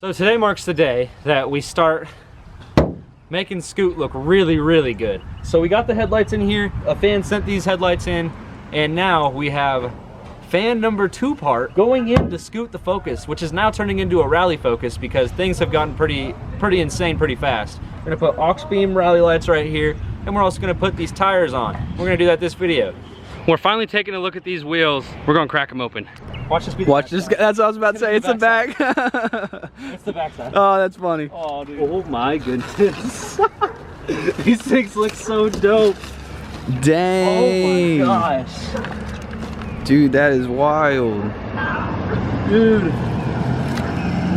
So today marks the day that we start making Scoot look really, really good. So we got the headlights in here, a fan sent these headlights in, and now we have fan number 2 part going into Scoot the Focus, which is now turning into a rally Focus because things have gotten pretty insane pretty fast. We're gonna put Auxbeam rally lights right here, and we're also gonna put these tires on. We're gonna do that this video. We're finally taking a look at these wheels. We're gonna crack them open. Watch this be the Watch this. That's what I was about to say. It's the back. It's the backside. Oh, that's funny. Oh, dude. Oh my goodness. These things look so dope. Dang. Oh my gosh. Dude, that is wild. Dude.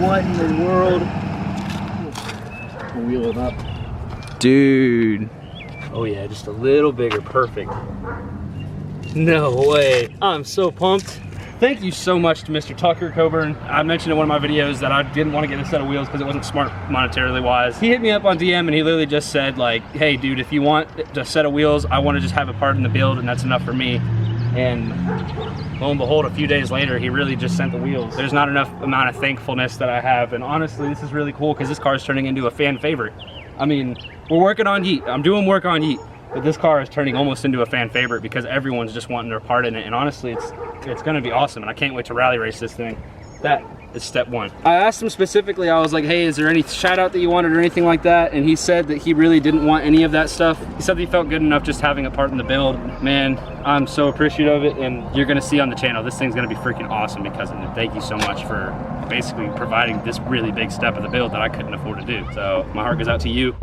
What in the world? I'll wheel it up. Dude. Oh yeah, just a little bigger. Perfect. No way. I'm so pumped. Thank you so much to Mr. Tucker Coburn. I mentioned in one of my videos that I didn't want to get a set of wheels because it wasn't smart monetarily wise. He hit me up on DM and he literally just said like, hey dude, if you want a set of wheels, I want to just have a part in the build and that's enough for me. And lo and behold, a few days later, he really just sent the wheels. There's not enough amount of thankfulness that I have. And honestly, this is really cool because this car is turning into a fan favorite. I mean, we're working on Yeet. I'm doing work on Yeet. But this car is turning almost into a fan favorite because everyone's just wanting their part in it. And honestly, it's gonna be awesome. And I can't wait to rally race this thing. That is step 1. I asked him specifically, I was like, hey, is there any shout out that you wanted or anything like that? And he said that he really didn't want any of that stuff. He said that he felt good enough just having a part in the build. Man, I'm so appreciative of it. And you're gonna see on the channel, this thing's gonna be freaking awesome because of it. Thank you so much for basically providing this really big step of the build that I couldn't afford to do. So my heart goes out to you.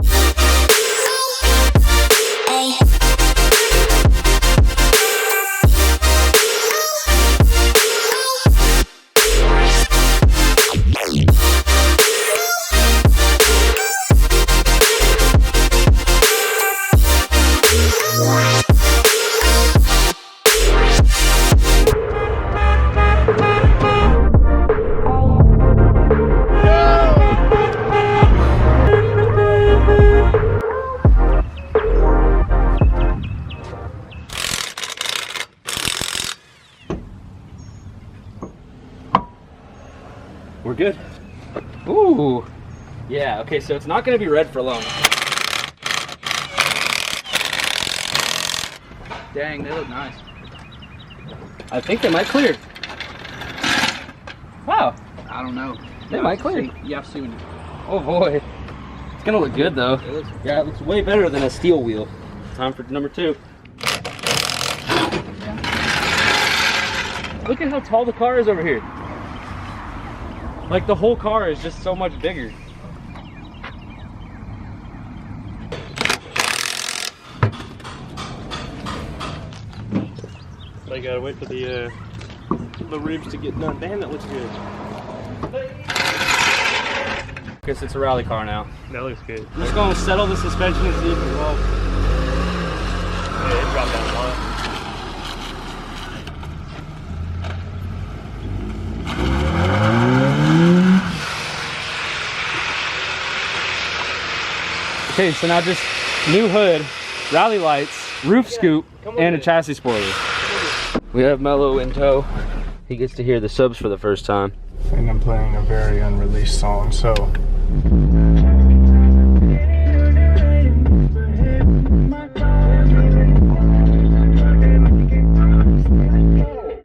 We're good. Ooh. Yeah, okay, so it's not gonna be red for long. Dang, they look nice. I think they might clear. Wow. I don't know. They might clear. You have to see when you... Oh boy. It's gonna look good though. Yeah, it looks way better than a steel wheel. Time for number 2. Look at how tall the car is over here. Like the whole car is just so much bigger. So I gotta wait for the ribs to get done. Damn, that looks good. Guess it's a rally car now. That looks good. I'm just gonna settle the suspension and see if it will. Yeah, it dropped down a lot. Okay, so now just new hood, rally lights, roof scoop, and a chassis spoiler. We have Mello in tow. He gets to hear the subs for the first time. And I'm playing a very unreleased song, so.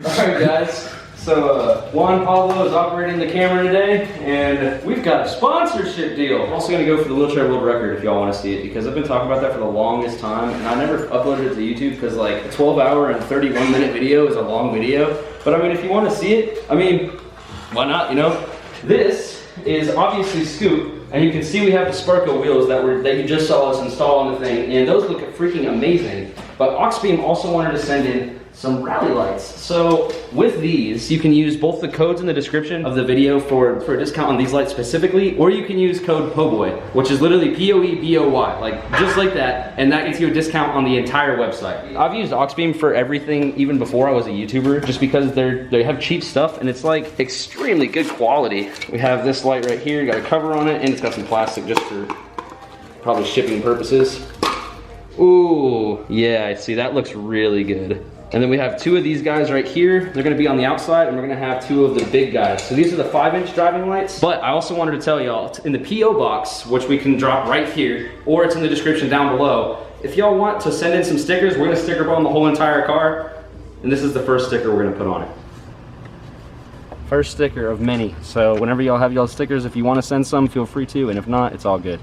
Alright guys, so Juan Pablo is operating the camera today, and we've got a sponsorship deal. I'm also gonna go for the wheelchair world record if y'all wanna see it, because I've been talking about that for the longest time, and I never uploaded it to YouTube because like a 12-hour and 31-minute video is a long video. But I mean, if you wanna see it, I mean, why not, you know? This is obviously Scoot, and you can see we have the Sparko wheels that you just saw us install on the thing, and those look freaking amazing. But Auxbeam also wanted to send in some rally lights. So with these, you can use both the codes in the description of the video for a discount on these lights specifically, or you can use code PoeBoy, which is literally P-O-E-B-O-Y, like just like that, and that gets you a discount on the entire website. I've used Auxbeam for everything even before I was a YouTuber, just because they have cheap stuff and it's like extremely good quality. We have this light right here, got a cover on it, and it's got some plastic just for probably shipping purposes. Ooh, yeah, see, that looks really good. And then we have 2 of these guys right here. They're gonna be on the outside, and we're gonna have 2 of the big guys. So these are the 5-inch driving lights. But I also wanted to tell y'all, in the P.O. box, which we can drop right here, or it's in the description down below, if y'all want to send in some stickers, we're gonna sticker bond the whole entire car. And this is the first sticker we're gonna put on it. First sticker of many. So whenever y'all have y'all stickers, if you wanna send some, feel free to, and if not, it's all good.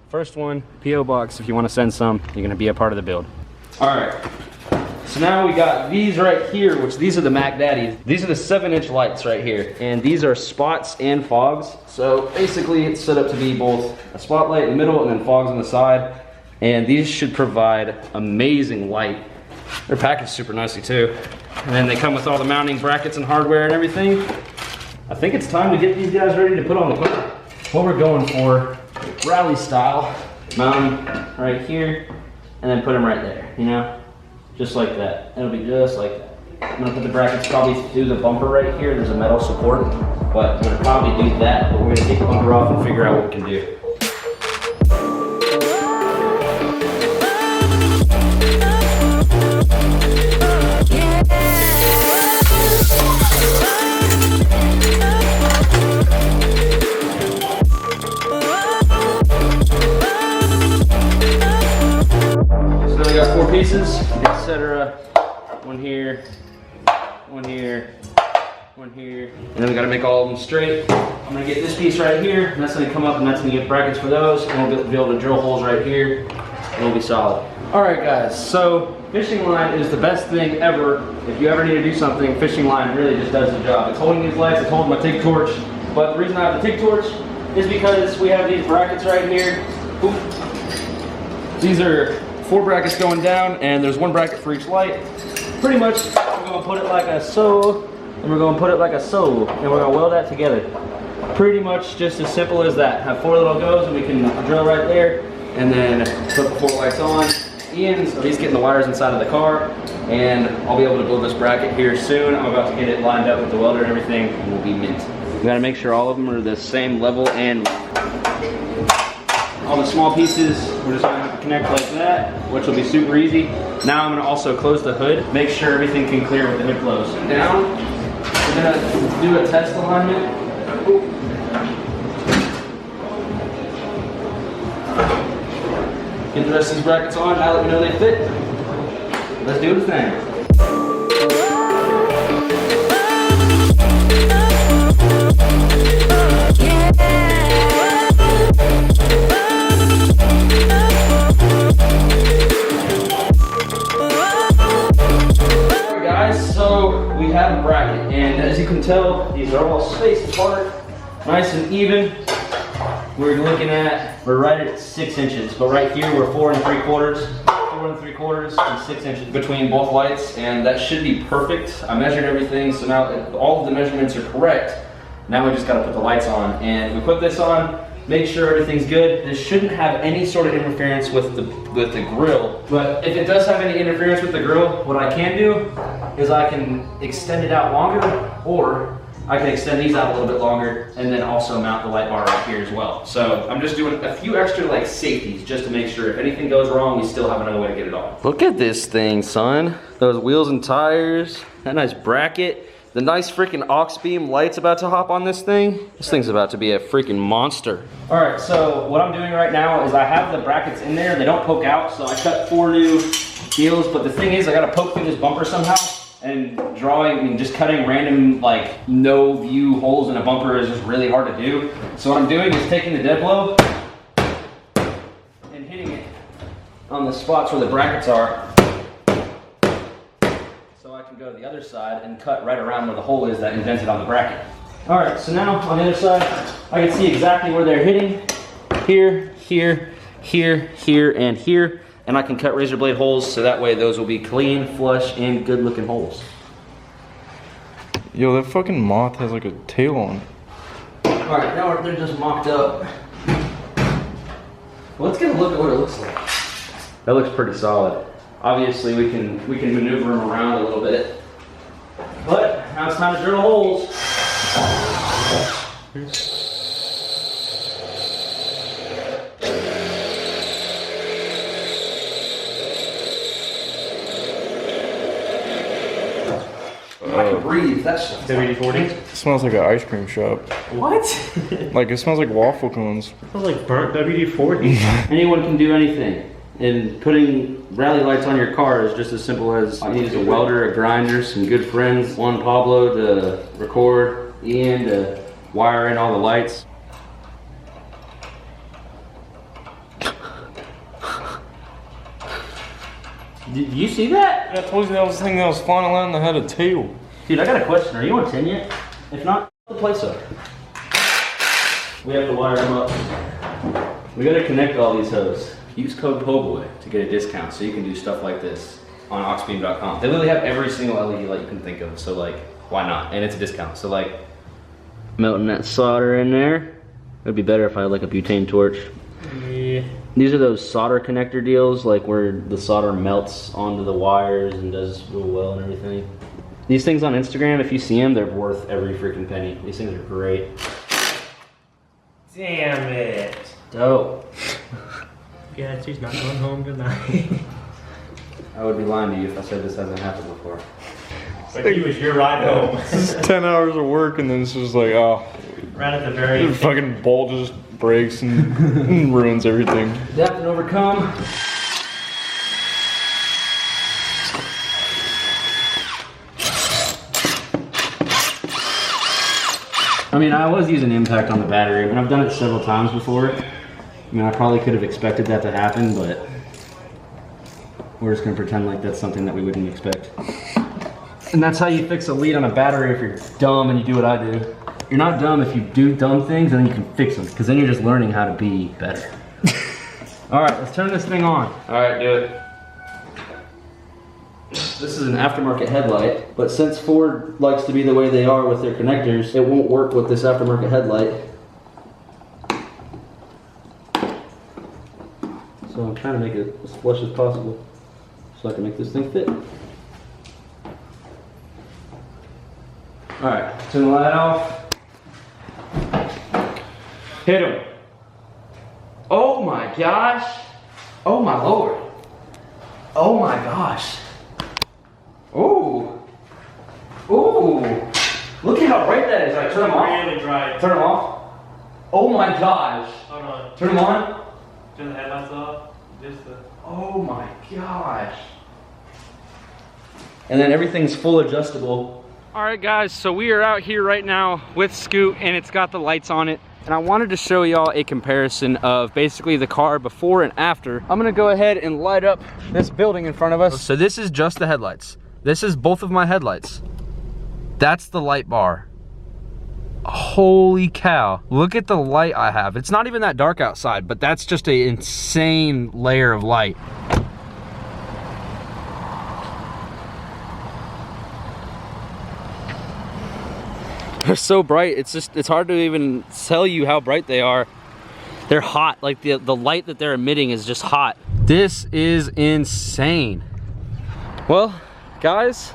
First one, P.O. box, if you wanna send some, you're gonna be a part of the build. All right. So now we got these right here, which these are the Mac Daddies. These are the 7-inch lights right here. And these are spots and fogs. So basically it's set up to be both a spotlight in the middle and then fogs on the side. And these should provide amazing light. They're packaged super nicely too. And then they come with all the mounting brackets and hardware and everything. I think it's time to get these guys ready to put on the car. What we're going for, rally style, mount them right here, and then put them right there, you know? Just like that. It'll be just like that. I'm gonna put the brackets probably through the bumper right here. There's a metal support, but I'm gonna probably do that, but we're gonna take the bumper off and figure out what we can do. So now we got 4 pieces, etc. One here, one here, one here. And then we gotta make all of them straight. I'm gonna get this piece right here, and that's gonna come up, and that's gonna get brackets for those, and we'll be able to drill holes right here, and it'll be solid. All right, guys, so fishing line is the best thing ever. If you ever need to do something, fishing line really just does the job. It's holding these lights, it's holding my TIG torch, but the reason I have the TIG torch is because we have these brackets right here. Oop. These are 4 brackets going down, and there's 1 bracket for each light. Pretty much, we're gonna put it like a so, and we're gonna put it like a so, and we're gonna weld that together. Pretty much just as simple as that. Have 4 little goes, and we can drill right there, and then put the 4 lights on. Ian's, he's getting the wires inside of the car, and I'll be able to build this bracket here soon. I'm about to get it lined up with the welder and everything, and we'll be mint. We gotta make sure all of them are the same level, and all the small pieces, we're just gonna have to connect like that, which will be super easy. Now I'm gonna also close the hood, make sure everything can clear with the hood closed. Down, we're gonna do a test alignment. Ooh. Get the rest of these brackets on, now that we know they fit. Let's do the thing. We have a bracket, and as you can tell, these are all spaced apart, nice and even. We're right at 6 inches, but right here we're 4 3/4 and 6 inches between both lights, and that should be perfect. I measured everything, so now all of the measurements are correct. Now we just gotta put the lights on, and we put this on, make sure everything's good. This shouldn't have any sort of interference with the grill, but if it does have any interference with the grill, what I can do is I can extend it out longer, or I can extend these out a little bit longer and then also mount the light bar right here as well. So I'm just doing a few extra like safeties just to make sure if anything goes wrong, we still have another way to get it on. Look at this thing, son. Those wheels and tires, that nice bracket. The nice freaking Auxbeam lights about to hop on this thing. This thing's about to be a freaking monster. All right, so what I'm doing right now is I have the brackets in there. They don't poke out, so I cut 4 new deals, but the thing is I gotta poke through this bumper somehow, and just cutting random like no view holes in a bumper is just really hard to do. So what I'm doing is taking the dead blow and hitting it on the spots where the brackets are. I can go to the other side and cut right around where the hole is that indented on the bracket. All right, so now on the other side, I can see exactly where they're hitting. Here, here, here, here, and here. And I can cut razor blade holes so that way those will be clean, flush, and good looking holes. Yo, that fucking moth has like a tail on it. All right, now they're just mocked up. Well, let's get a look at what it looks like. That looks pretty solid. Obviously, we can maneuver them around a little bit. But now it's time to drill holes. to breathe. That's WD-40. It smells like an ice cream shop. What? Like it smells like waffle cones. It smells like burnt WD-40. Anyone can do anything. And putting rally lights on your car is just as simple as you need a welder, a grinder, some good friends, one Pablo to record, Ian to wire in all the lights. Did you see that? I told you that was the thing that was flying around that had a tail. Dude, I got a question. Are you on 10 yet? If not, the place up. We have to wire them up. We gotta connect all these hoses. Use code PoeBoy to get a discount so you can do stuff like this on Auxbeam.com. They literally have every single LED light you can think of, so like, why not? And it's a discount, so like, melting that solder in there. It'd be better if I had like a butane torch. Yeah. These are those solder connector deals, like where the solder melts onto the wires and does real well and everything. These things on Instagram, if you see them, they're worth every freaking penny. These things are great. Damn it. Dope. Yeah, she's not going home tonight. I would be lying to you if I said this hasn't happened before. But he was your ride home. This is 10 hours of work and then it's just like, oh. Right at the very The fucking bolt just breaks and ruins everything. Adapt and overcome. I mean, I was using impact on the battery, and I've done it several times before. I mean, I probably could have expected that to happen, but we're just gonna pretend like that's something that we wouldn't expect. And that's how you fix a lead on a battery if you're dumb and you do what I do. You're not dumb if you do dumb things and then you can fix them, because then you're just learning how to be better. All right, let's turn this thing on. All right, do it. This is an aftermarket headlight, but since Ford likes to be the way they are with their connectors, it won't work with this aftermarket headlight. So I'm trying to make it as flush as possible so I can make this thing fit. All right, turn the light off. Hit him. Oh my gosh. Oh my lord. Oh my gosh. Ooh. Ooh. Look at how bright that is. Like, turn them off. really bright. Turn them off. Oh my gosh. Hold on. Turn them on. Turn the headlights off. Just the... Oh my gosh. And then everything's full adjustable. All right guys, so we are out here right now with Scoot and it's got the lights on it. And I wanted to show y'all a comparison of basically the car before and after. I'm gonna go ahead and light up this building in front of us. So this is just the headlights. This is both of my headlights. That's the light bar. Holy cow. Look at the light I have. It's not even that dark outside, but that's just an insane layer of light. They're so bright, it's hard to even tell you how bright they are. They're hot, like the light that they're emitting is just hot. This is insane. Well, guys,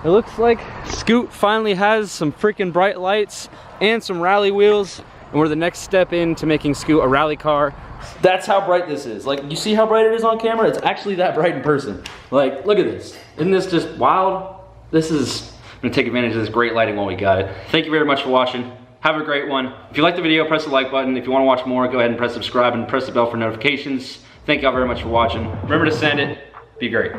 it looks like Scoot finally has some freaking bright lights and some rally wheels, and we're the next step into making Scoot a rally car. That's how bright this is. Like, you see how bright it is on camera? It's actually that bright in person. Like, look at this. Isn't this just wild? This is, I'm gonna take advantage of this great lighting while we got it. Thank you very much for watching. Have a great one. If you like the video, press the like button. If you wanna watch more, go ahead and press subscribe and press the bell for notifications. Thank y'all very much for watching. Remember to send it. Be great.